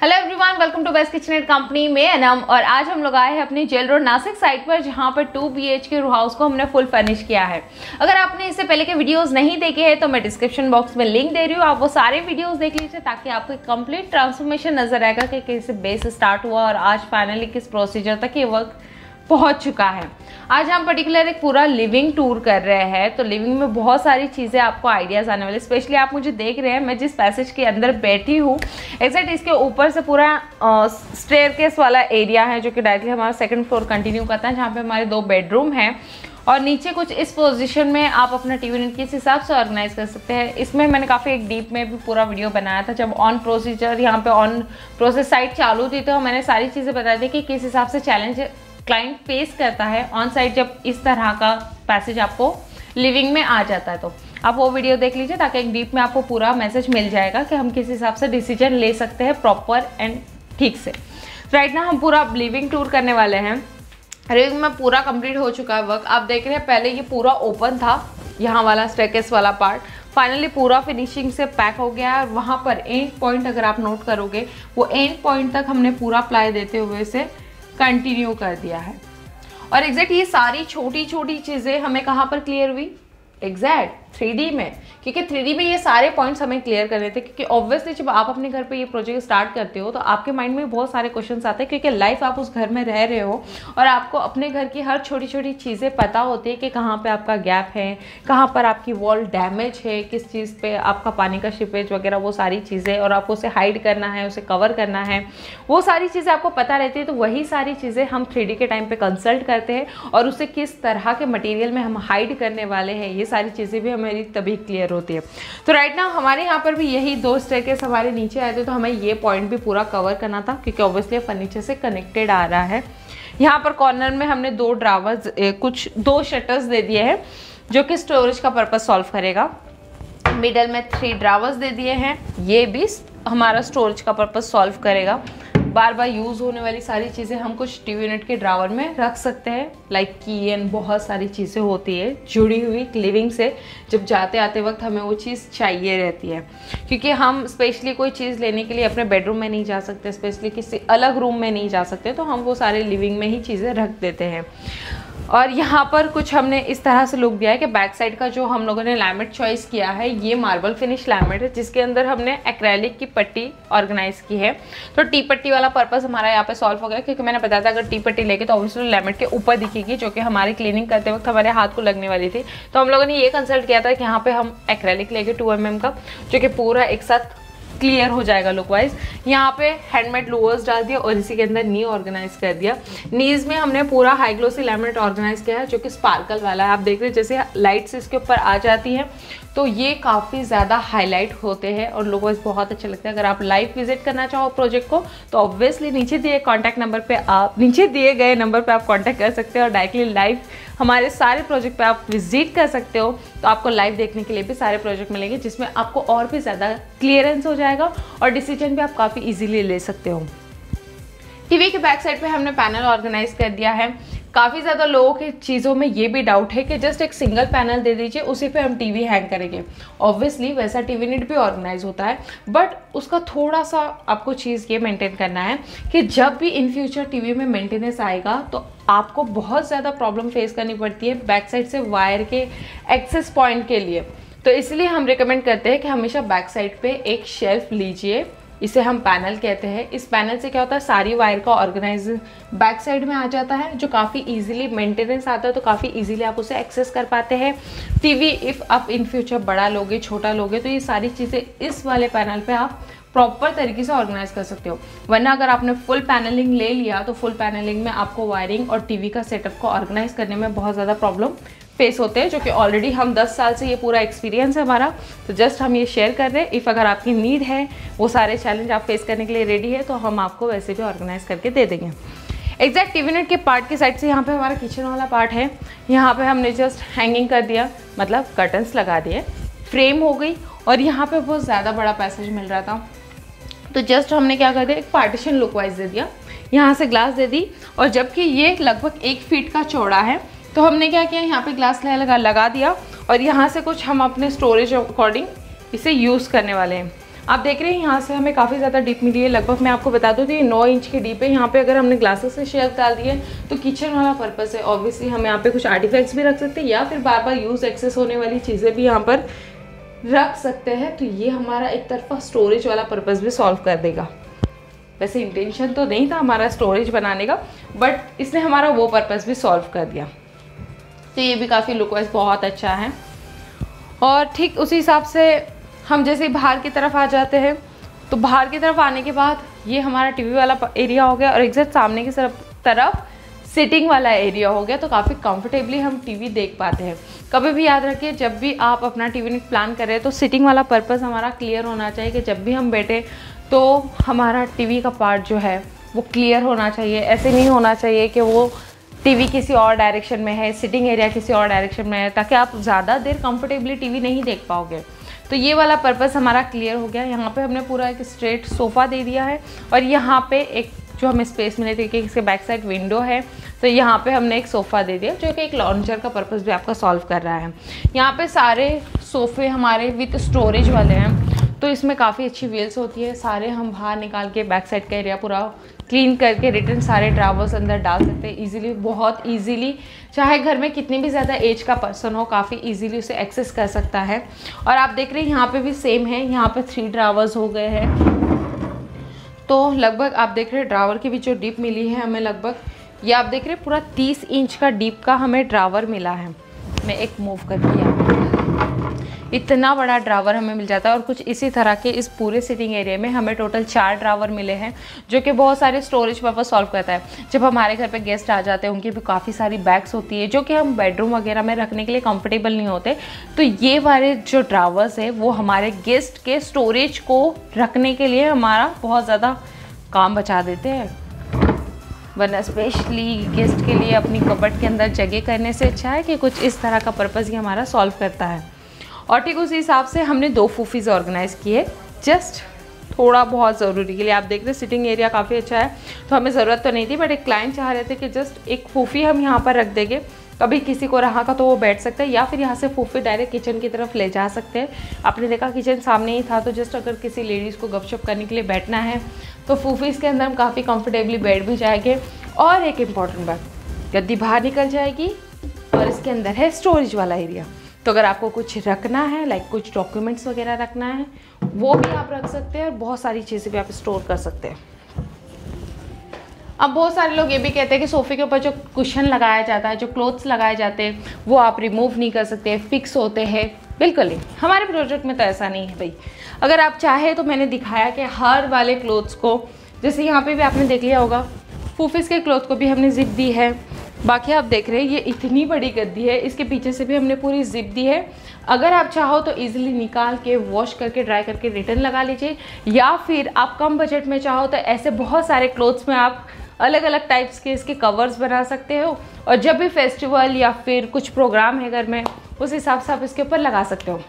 Hello everyone, welcome to best kitchen and company में अनम। और आज हम लोग आए हैं अपनी जेल रोड नासिक साइट पर, जहां पर 2 BHK रो हाउस को हमने फुल फर्निश किया है। अगर आपने इससे पहले के वीडियोस नहीं देखे हैं तो मैं डिस्क्रिप्शन बॉक्स में लिंक दे रही हूँ, आप वो सारे वीडियोस देख लीजिए ताकि आपको कंप्लीट ट्रांसफॉर्मेशन नजर आएगा कि कैसे बेस स्टार्ट हुआ और आज फाइनली किस प्रोसीजर तक ये वर्क पहुंच चुका है। आज हम पर्टिकुलर एक पूरा लिविंग टूर कर रहे हैं, तो लिविंग में बहुत सारी चीज़ें आपको आइडियाज़ आने वाले। स्पेशली आप मुझे देख रहे हैं, मैं जिस पैसेज के अंदर बैठी हूँ एग्जैक्ट इसके ऊपर से पूरा स्टेयरकेस वाला एरिया है जो कि डायरेक्टली हमारा सेकंड फ्लोर कंटिन्यू करता है, जहाँ पे हमारे 2 बेडरूम हैं और नीचे कुछ इस पोजीशन में आप अपना टीवी यूनिट किस हिसाब से ऑर्गेनाइज कर सकते हैं। इसमें मैंने काफ़ी एक डीप में भी पूरा वीडियो बनाया था, जब ऑन प्रोसीजर यहाँ पे ऑन प्रोसेस साइट चालू थी तो मैंने सारी चीज़ें बताई थी कि किस हिसाब से चैलेंज क्लाइंट फेस करता है ऑन साइट जब इस तरह का पैसेज आपको लिविंग में आ जाता है। तो आप वो वीडियो देख लीजिए ताकि एक डीप में आपको पूरा मैसेज मिल जाएगा कि हम किस हिसाब से डिसीजन ले सकते हैं प्रॉपर एंड ठीक से। राइट ना हम पूरा लिविंग टूर करने वाले हैं। लिविंग में पूरा कंप्लीट हो चुका है वर्क, आप देख रहे हैं। पहले ये पूरा ओपन था, यहाँ वाला स्टेयरकेस वाला पार्ट फाइनली पूरा फिनिशिंग से पैक हो गया है। और वहाँ पर एंड पॉइंट अगर आप नोट करोगे, वो एंड पॉइंट तक हमने पूरा प्लाई देते हुए से कंटिन्यू कर दिया है। और एग्जैक्ट ये सारी छोटी छोटी चीज़ें हमें कहाँ पर क्लियर हुई? एग्जैक्ट 3D में, क्योंकि 3D में ये सारे पॉइंट्स हमें क्लियर करने थे। क्योंकि ऑब्वियसली जब आप अपने घर पे ये प्रोजेक्ट स्टार्ट करते हो तो आपके माइंड में बहुत सारे क्वेश्चंस आते हैं, क्योंकि लाइफ आप उस घर में रह रहे हो और आपको अपने घर की हर छोटी छोटी चीज़ें पता होती है कि कहाँ पे आपका गैप है, कहाँ पर आपकी वॉल डैमेज है, किस चीज़ पे आपका पानी का शिपेज वगैरह, वो सारी चीज़ें, और आपको उसे हाइड करना है, उसे कवर करना है, वो सारी चीज़ें आपको पता रहती है। तो वही सारी चीज़ें हम 3D के टाइम पर कंसल्ट करते हैं और उसे किस तरह के मटीरियल में हम हाइड करने वाले हैं, ये सारी चीज़ें भी हमारी तभी क्लियर होती है। तो राइट ना हमारे यहाँ पर भी यही 2 स्टेयरकेस हमारे नीचे आए थे, तो हमें ये पॉइंट भी पूरा कवर करना था क्योंकि ऑब्वियसली फर्नीचर से कनेक्टेड आ रहा है। यहाँ पर कॉर्नर में हमने 2 ड्रावर्स कुछ 2 शटर्स दे दिए हैं जो कि स्टोरेज का पर्पस सॉल्व करेगा। मिडल में 3 ड्रावर्स दे दिए हैं, ये भी हमारा स्टोरेज का पर्पस सॉल्व करेगा। बार बार यूज़ होने वाली सारी चीज़ें हम कुछ टीवी यूनिट के ड्रावर में रख सकते हैं, लाइक की एंड बहुत सारी चीज़ें होती है जुड़ी हुई लिविंग से। जब जाते आते वक्त हमें वो चीज़ चाहिए रहती है, क्योंकि हम स्पेशली कोई चीज़ लेने के लिए अपने बेडरूम में नहीं जा सकते, स्पेशली किसी अलग रूम में नहीं जा सकते, तो हम वो सारे लिविंग में ही चीज़ें रख देते हैं। और यहाँ पर कुछ हमने इस तरह से लुक दिया है कि बैक साइड का जो हम लोगों ने लैमिनेट चॉइस किया है, ये मार्बल फिनिश लैमिनेट है जिसके अंदर हमने एक्रेलिक की पट्टी ऑर्गेनाइज की है। तो टी पट्टी वाला पर्पस हमारा यहाँ पे सॉल्व हो गया, क्योंकि मैंने बताया था अगर टी पट्टी लेके तो ऑब्वियसली लैमिनेट के ऊपर दिखेगी, जो कि हमारी क्लीनिंग करते वक्त हमारे हाथ को लगने वाली थी। तो हम लोगों ने ये कंसल्ट किया था कि यहाँ पे हम एक्रेलिक लेके 2 mm का, जो कि पूरा एक साथ क्लियर हो जाएगा लुक वाइज। यहाँ पे हैंडमेड लोअर्स डाल दिया और इसी के अंदर नी ऑर्गेनाइज कर दिया। नीज में हमने पूरा हाई ग्लोसी लैमिनेट ऑर्गेनाइज किया है जो कि स्पार्कल वाला है। आप देख रहे हैं जैसे लाइट्स इसके ऊपर आ जाती हैं तो ये काफ़ी ज़्यादा हाईलाइट होते हैं और लुक वाइज बहुत अच्छा लगता है। अगर आप लाइव विजिट करना चाहो प्रोजेक्ट को तो ऑब्वियसली नीचे दिए कॉन्टैक्ट नंबर पे आप नीचे दिए गए नंबर पे आप कॉन्टैक्ट कर सकते हो और डायरेक्टली लाइव हमारे सारे प्रोजेक्ट पे आप विजिट कर सकते हो। तो आपको लाइव देखने के लिए भी सारे प्रोजेक्ट मिलेंगे, जिसमें आपको और भी ज़्यादा क्लियरेंस हो जाएगा और डिसीजन भी आप काफ़ी ईजिली ले सकते हो। टीवी के बैक साइड पे हमने पैनल ऑर्गेनाइज कर दिया है। काफ़ी ज़्यादा लोगों की चीज़ों में ये भी डाउट है कि जस्ट एक सिंगल पैनल दे दीजिए, उसी पे हम टीवी हैंग करेंगे। ऑब्वियसली वैसा टीवी यूनिट भी ऑर्गेनाइज होता है, बट उसका थोड़ा सा आपको चीज़ ये मेंटेन करना है कि जब भी इन फ्यूचर टीवी में मेंटेनेंस आएगा तो आपको बहुत ज़्यादा प्रॉब्लम फेस करनी पड़ती है बैक साइड से वायर के एक्सेस पॉइंट के लिए। तो इसलिए हम रिकमेंड करते हैं कि हमेशा बैक साइड पे एक शेल्फ लीजिए, इसे हम पैनल कहते हैं। इस पैनल से क्या होता है, सारी वायर का ऑर्गेनाइज बैक साइड में आ जाता है, जो काफ़ी इजीली मेंटेनेंस आता है, तो काफ़ी इजीली आप उसे एक्सेस कर पाते हैं। टीवी इफ़ आप इन फ्यूचर बड़ा लोगे छोटा लोगे तो ये सारी चीज़ें इस वाले पैनल पे आप प्रॉपर तरीके से ऑर्गेनाइज कर सकते हो। वरना अगर आपने फुल पैनलिंग ले लिया तो फुल पैनलिंग में आपको वायरिंग और टीवी का सेटअप को ऑर्गेनाइज करने में बहुत ज़्यादा प्रॉब्लम फेस होते हैं, जो कि ऑलरेडी हम 10 साल से ये पूरा एक्सपीरियंस है हमारा। तो जस्ट हम ये शेयर कर रहे हैं। इफ़ अगर आपकी नीड है, वो सारे चैलेंज आप फेस करने के लिए रेडी है, तो हम आपको वैसे भी ऑर्गेनाइज करके दे देंगे। एग्जैक्ट टीवी यूनिट के पार्ट की साइड से यहाँ पे हमारा किचन वाला पार्ट है। यहाँ पे हमने जस्ट हैंगिंग कर दिया, मतलब कर्टन्स लगा दिए, फ्रेम हो गई। और यहाँ पे बहुत ज़्यादा बड़ा पैसेज मिल रहा था, तो जस्ट हमने क्या कर दिया, एक पार्टीशन लुक वाइज दे दिया, यहाँ से ग्लास दे दी। और जबकि ये लगभग 1 फीट का चौड़ा है, तो हमने क्या किया, यहाँ पे ग्लास लगा दिया और यहाँ से कुछ हम अपने स्टोरेज अकॉर्डिंग इसे यूज़ करने वाले हैं। आप देख रहे हैं यहाँ से हमें काफ़ी ज़्यादा डीप मिली है। लगभग मैं आपको बता दूँ तो ये 9 इंच की डीप है। यहाँ पे अगर हमने ग्लासेस से शेल्फ डाल दिए तो किचन वाला पर्पस है। ऑब्वियसली हम यहाँ पे कुछ आर्टिफैक्ट्स भी रख सकते हैं या फिर बार बार यूज़ एक्सेस होने वाली चीज़ें भी यहाँ पर रख सकते हैं। तो ये हमारा एक तरफा स्टोरेज वाला पर्पस भी सॉल्व कर देगा। वैसे इंटेंशन तो नहीं था हमारा स्टोरेज बनाने का, बट इसने हमारा वो पर्पस भी सॉल्व कर दिया। तो ये भी काफ़ी लुक वाइज बहुत अच्छा है। और ठीक उसी हिसाब से हम जैसे बाहर की तरफ आ जाते हैं, तो बाहर की तरफ आने के बाद ये हमारा टीवी वाला एरिया हो गया और एग्जैक्ट सामने की तरफ सिटिंग वाला एरिया हो गया। तो काफ़ी कंफर्टेबली हम टीवी देख पाते हैं। कभी भी याद रखिए, जब भी आप अपना टीवी प्लान कर रहे हैं तो सिटिंग वाला पर्पस हमारा क्लियर होना चाहिए कि जब भी हम बैठे तो हमारा टीवी का पार्ट जो है वो क्लियर होना चाहिए। ऐसे नहीं होना चाहिए कि वो टीवी किसी और डायरेक्शन में है, सिटिंग एरिया किसी और डायरेक्शन में है, ताकि आप ज़्यादा देर कंफर्टेबली टीवी नहीं देख पाओगे। तो ये वाला पर्पस हमारा क्लियर हो गया। यहाँ पे हमने पूरा एक स्ट्रेट सोफ़ा दे दिया है और यहाँ पे एक जो हमें स्पेस मिले थे कि इसके बैक साइड विंडो है, तो यहाँ पे हमने एक सोफ़ा दे दिया जो कि एक लॉन्चर का पर्पस भी आपका सॉल्व कर रहा है। यहाँ पे सारे सोफ़े हमारे विथ स्टोरेज वाले हैं, तो इसमें काफ़ी अच्छी व्हील्स होती है। सारे हम बाहर निकाल के बैक साइड का एरिया पूरा क्लीन करके रिटर्न सारे ड्रावर्स अंदर डाल सकते हैं ईजिली, बहुत ईजिली। चाहे घर में कितनी भी ज़्यादा एज का पर्सन हो, काफ़ी ईजिली उसे एक्सेस कर सकता है। और आप देख रहे हैं यहाँ पे भी सेम है, यहाँ पे 3 ड्रावर्स हो गए हैं। तो लगभग आप देख रहे हैं ड्रावर की भी जो डीप मिली है हमें, लगभग ये आप देख रहे हैं पूरा 30 इंच का डीप का हमें ड्रावर मिला है। मैं एक मूव करके इतना बड़ा ड्रावर हमें मिल जाता है। और कुछ इसी तरह के इस पूरे सिटिंग एरिया में हमें टोटल 4 ड्रावर मिले हैं, जो कि बहुत सारे स्टोरेज पर्पस सॉल्व करता है। जब हमारे घर पे गेस्ट आ जाते हैं, उनकी भी काफ़ी सारी बैग्स होती है जो कि हम बेडरूम वगैरह में रखने के लिए कंफर्टेबल नहीं होते, तो ये वाले जो ड्रावर्स है वो हमारे गेस्ट के स्टोरेज को रखने के लिए हमारा बहुत ज़्यादा काम बचा देते हैं। वरना स्पेशली गेस्ट के लिए अपनी कबर्ड के अंदर जगह करने से अच्छा है कि कुछ इस तरह का पर्पस ही हमारा सॉल्व करता है। और ठीक उसी हिसाब से हमने 2 फूफीज़ ऑर्गेनाइज़ किए, जस्ट थोड़ा बहुत ज़रूरी के लिए। आप देख रहे सिटिंग एरिया काफ़ी अच्छा है, तो हमें ज़रूरत तो नहीं थी, बट एक क्लाइंट चाह रहे थे कि जस्ट एक फूफी हम यहाँ पर रख देंगे, कभी किसी को रहा का तो वो बैठ सकते हैं, या फिर यहाँ से फूफी डायरेक्ट किचन की तरफ ले जा सकते हैं। आपने देखा किचन सामने ही था, तो जस्ट अगर किसी लेडीज़ को गपशप करने के लिए बैठना है तो फूफीज़ के अंदर हम काफ़ी कंफर्टेबली बैठ भी जाएंगे। और एक इम्पॉर्टेंट बात, गद्दी बाहर निकल जाएगी और इसके अंदर है स्टोरेज वाला एरिया। तो अगर आपको कुछ रखना है, लाइक कुछ डॉक्यूमेंट्स वगैरह रखना है, वो भी आप रख सकते हैं और बहुत सारी चीज़ें भी आप स्टोर कर सकते हैं। अब बहुत सारे लोग ये भी कहते हैं कि सोफ़े के ऊपर जो कुशन लगाया जाता है, जो क्लोथ्स लगाए जाते हैं, वो आप रिमूव नहीं कर सकते, फिक्स होते हैं। बिल्कुल नहीं, हमारे प्रोजेक्ट में तो ऐसा नहीं है भाई। अगर आप चाहे तो मैंने दिखाया कि हर वाले क्लोथ्स को, जैसे यहाँ पे भी आपने देख लिया होगा, फूफीज़ के क्लोथ को भी हमने जिप दी है। बाकी आप देख रहे हैं ये इतनी बड़ी गद्दी है, इसके पीछे से भी हमने पूरी जिप दी है। अगर आप चाहो तो इजीली निकाल के वॉश करके ड्राई करके रिटर्न लगा लीजिए, या फिर आप कम बजट में चाहो तो ऐसे बहुत सारे क्लोथ्स में आप अलग अलग टाइप्स के इसके कवर्स बना सकते हो, और जब भी फेस्टिवल या फिर कुछ प्रोग्राम है घर में, उस हिसाब से आप इसके ऊपर लगा सकते हो।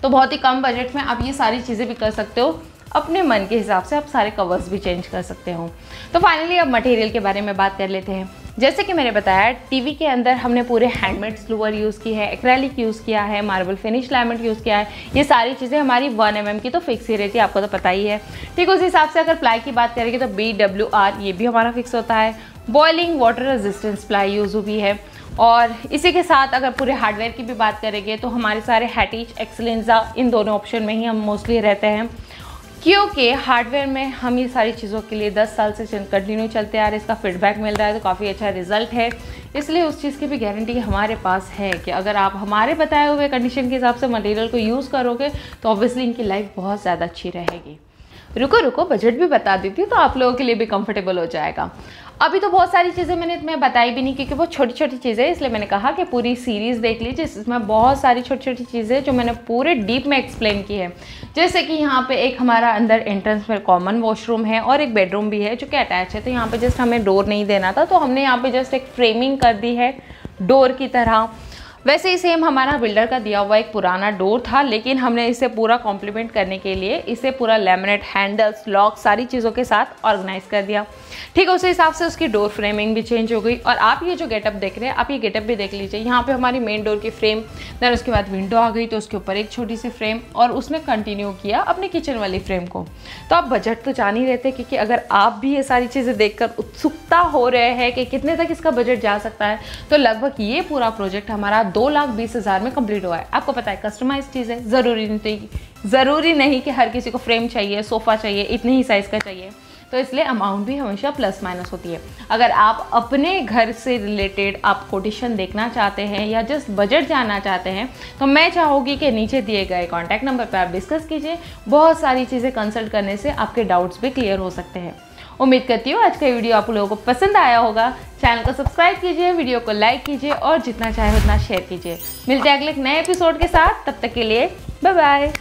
तो बहुत ही कम बजट में आप ये सारी चीज़ें भी कर सकते हो। अपने मन के हिसाब से आप सारे कवर्स भी चेंज कर सकते हो। तो फाइनली अब मटेरियल के बारे में बात कर लेते हैं। जैसे कि मैंने बताया, टीवी के अंदर हमने पूरे हैंडमेड स्लूवर यूज़ की है, एक्रेलिक यूज़ किया है, मार्बल फिनिश लैमिनेट यूज़ किया है। ये सारी चीज़ें हमारी 1 mm की तो फिक्स ही रहती है, आपको तो पता ही है। ठीक उस हिसाब से अगर प्लाई की बात करेंगे तो BWR ये भी हमारा फिक्स होता है। Boiling water resistance ply use हुई है। और इसी के साथ अगर पूरे हार्डवेयर की भी बात करेंगे तो हमारे सारे हैटिच, एक्सलेंजा, इन दोनों ऑप्शन में ही हम मोस्टली रहते हैं, क्योंकि हार्डवेयर में हम ये सारी चीज़ों के लिए 10 साल से कंटिन्यू चलते आ रहे हैं। इसका फीडबैक मिल रहा है तो काफ़ी अच्छा रिजल्ट है, इसलिए उस चीज़ की भी गारंटी हमारे पास है कि अगर आप हमारे बताए हुए कंडीशन के हिसाब से मटेरियल को यूज़ करोगे तो ऑब्वियसली इनकी लाइफ बहुत ज़्यादा अच्छी रहेगी। रुको बजट भी बता देती हूँ तो आप लोगों के लिए भी कंफर्टेबल हो जाएगा। अभी तो बहुत सारी चीज़ें मैंने तुम्हें बताई भी नहीं, क्योंकि वो छोटी छोटी चीज़ें, इसलिए मैंने कहा कि पूरी सीरीज़ देख लीजिए, इसमें बहुत सारी छोटी छोटी चीज़ें जो मैंने पूरे डीप में एक्सप्लेन की है। जैसे कि यहाँ पे एक हमारा अंदर एंट्रेंस में कॉमन वॉशरूम है और एक बेडरूम भी है जो कि अटैच है। तो यहाँ पे जस्ट हमें डोर नहीं देना था, तो हमने यहाँ पे जस्ट एक फ्रेमिंग कर दी है डोर की तरह। वैसे ही सेम हमारा बिल्डर का दिया हुआ एक पुराना डोर था, लेकिन हमने इसे पूरा कॉम्प्लीमेंट करने के लिए इसे पूरा लैमिनेट, हैंडल्स, लॉक सारी चीज़ों के साथ ऑर्गेनाइज कर दिया। ठीक है, उसी हिसाब से उसकी डोर फ्रेमिंग भी चेंज हो गई। और आप ये जो गेटअप देख रहे हैं, आप ये गेटअप भी देख लीजिए। यहाँ पे हमारी मेन डोर की फ्रेम, देन उसके बाद विंडो आ गई, तो उसके ऊपर एक छोटी सी फ्रेम, और उसने कंटिन्यू किया अपने किचन वाली फ्रेम को। तो आप बजट तो जान ही रहते, क्योंकि अगर आप भी ये सारी चीज़ें देखकर उत्सुकता हो रहे हैं कि कितने तक इसका बजट जा सकता है, तो लगभग ये पूरा प्रोजेक्ट हमारा 2,20,000 में कंप्लीट हुआ है। आपको पता है कस्टमाइज चीज़ है, ज़रूरी नहीं कि हर किसी को फ्रेम चाहिए, सोफ़ा चाहिए, इतने ही साइज़ का चाहिए, तो इसलिए अमाउंट भी हमेशा प्लस माइनस होती है। अगर आप अपने घर से रिलेटेड आप कोटेशन देखना चाहते हैं या जस्ट बजट जानना चाहते हैं, तो मैं चाहूँगी कि नीचे दिए गए कॉन्टैक्ट नंबर पर आप डिस्कस कीजिए। बहुत सारी चीज़ें कंसल्ट करने से आपके डाउट्स भी क्लियर हो सकते हैं। उम्मीद करती हूँ आज का वीडियो आप लोगों को पसंद आया होगा। चैनल को सब्सक्राइब कीजिए, वीडियो को लाइक कीजिए और जितना चाहे उतना शेयर कीजिए। मिलते हैं अगले नए एपिसोड के साथ, तब तक के लिए बाय बाय।